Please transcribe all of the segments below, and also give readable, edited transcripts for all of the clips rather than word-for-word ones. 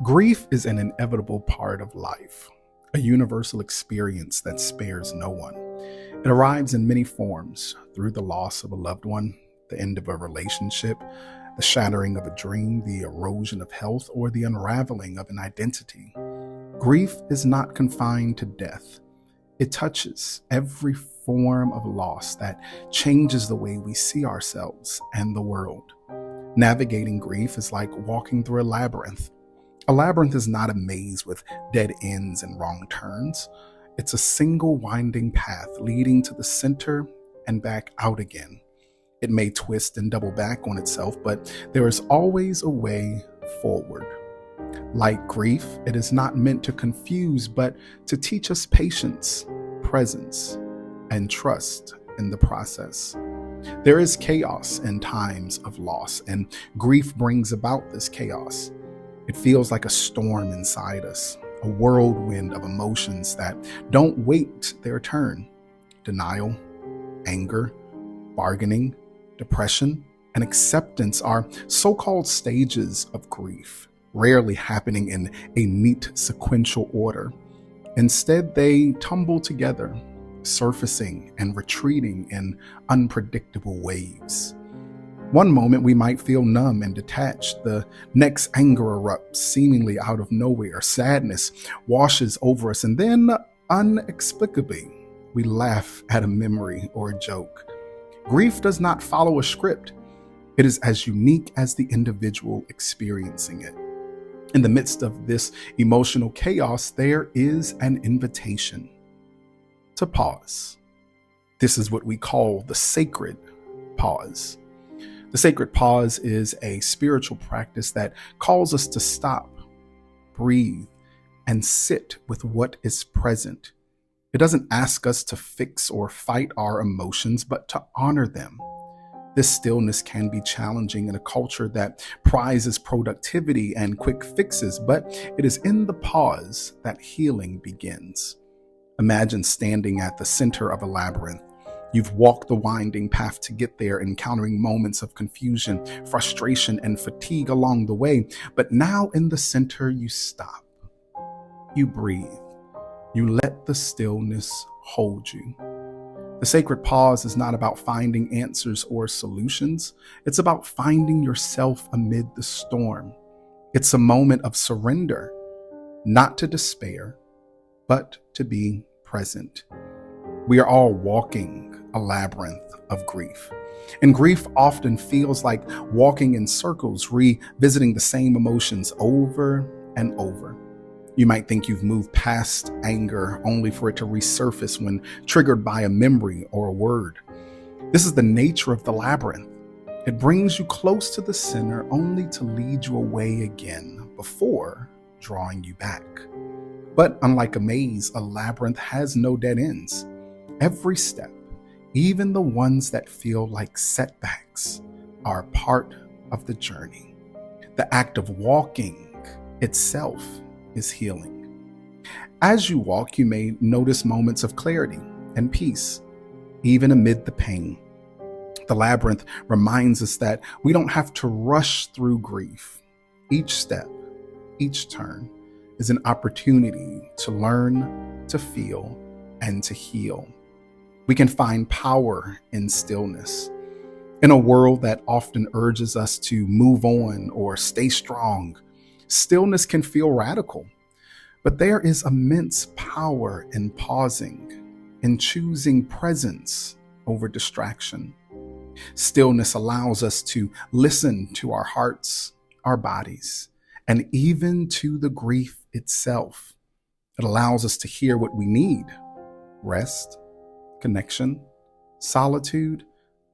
Grief is an inevitable part of life, a universal experience that spares no one. It arrives in many forms through the loss of a loved one, the end of a relationship, the shattering of a dream, the erosion of health, or the unraveling of an identity. Grief is not confined to death. It touches every form of loss that changes the way we see ourselves and the world. Navigating grief is like walking through a labyrinth. A labyrinth is not a maze with dead ends and wrong turns. It's a single winding path leading to the center and back out again. It may twist and double back on itself, but there is always a way forward. Like grief, it is not meant to confuse, but to teach us patience, presence, and trust in the process. There is chaos in times of loss, and grief brings about this chaos. It feels like a storm inside us, a whirlwind of emotions that don't wait their turn. Denial, anger, bargaining, depression, and acceptance are so-called stages of grief, rarely happening in a neat sequential order. Instead, they tumble together, surfacing and retreating in unpredictable waves. One moment we might feel numb and detached. The next, anger erupts seemingly out of nowhere. Sadness washes over us. And then, inexplicably, we laugh at a memory or a joke. Grief does not follow a script. It is as unique as the individual experiencing it. In the midst of this emotional chaos, there is an invitation to pause. This is what we call the sacred pause. The sacred pause is a spiritual practice that calls us to stop, breathe, and sit with what is present. It doesn't ask us to fix or fight our emotions, but to honor them. This stillness can be challenging in a culture that prizes productivity and quick fixes, but it is in the pause that healing begins. Imagine standing at the center of a labyrinth. You've walked the winding path to get there, encountering moments of confusion, frustration, and fatigue along the way. But now in the center, you stop. You breathe. You let the stillness hold you. The sacred pause is not about finding answers or solutions. It's about finding yourself amid the storm. It's a moment of surrender, not to despair, but to be present. We are all walking a labyrinth of grief. And grief often feels like walking in circles, revisiting the same emotions over and over. You might think you've moved past anger only for it to resurface when triggered by a memory or a word. This is the nature of the labyrinth. It brings you close to the center only to lead you away again before drawing you back. But unlike a maze, a labyrinth has no dead ends. Every step, even the ones that feel like setbacks, are part of the journey. The act of walking itself is healing. As you walk, you may notice moments of clarity and peace, even amid the pain. The labyrinth reminds us that we don't have to rush through grief. Each step, each turn is an opportunity to learn, to feel, and to heal. We can find power in stillness. In a world that often urges us to move on or stay strong, stillness can feel radical. But there is immense power in pausing, in choosing presence over distraction. Stillness allows us to listen to our hearts, our bodies, and even to the grief itself. It allows us to hear what we need: rest, connection, solitude,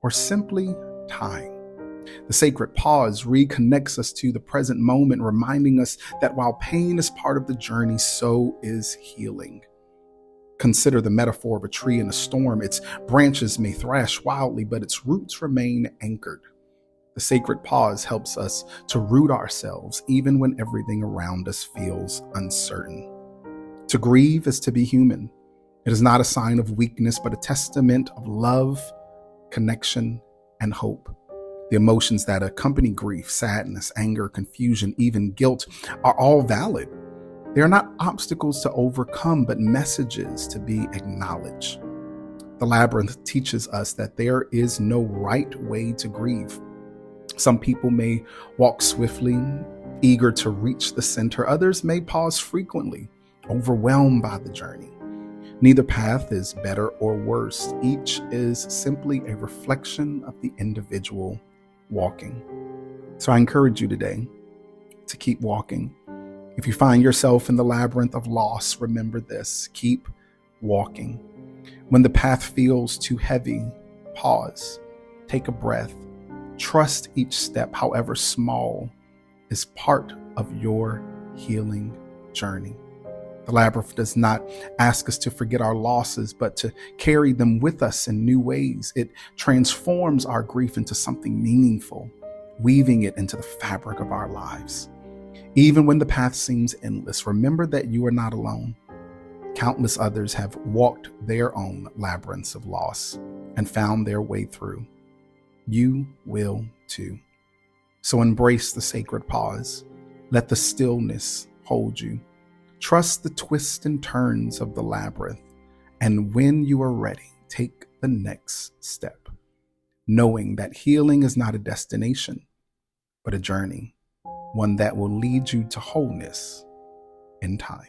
or simply time. The sacred pause reconnects us to the present moment, reminding us that while pain is part of the journey, so is healing. Consider the metaphor of a tree in a storm. Its branches may thrash wildly, but its roots remain anchored. The sacred pause helps us to root ourselves even when everything around us feels uncertain. To grieve is to be human. It is not a sign of weakness, but a testament of love, connection, and hope. The emotions that accompany grief, sadness, anger, confusion, even guilt, are all valid. They are not obstacles to overcome, but messages to be acknowledged. The labyrinth teaches us that there is no right way to grieve. Some people may walk swiftly, eager to reach the center. Others may pause frequently, overwhelmed by the journey. Neither path is better or worse. Each is simply a reflection of the individual walking. So I encourage you today to keep walking. If you find yourself in the labyrinth of loss, remember this: keep walking. When the path feels too heavy, pause, take a breath. Trust each step, however small, is part of your healing journey. The labyrinth does not ask us to forget our losses, but to carry them with us in new ways. It transforms our grief into something meaningful, weaving it into the fabric of our lives. Even when the path seems endless, remember that you are not alone. Countless others have walked their own labyrinths of loss and found their way through. You will too. So embrace the sacred pause. Let the stillness hold you. Trust the twists and turns of the labyrinth. And when you are ready, take the next step, knowing that healing is not a destination, but a journey, one that will lead you to wholeness in time.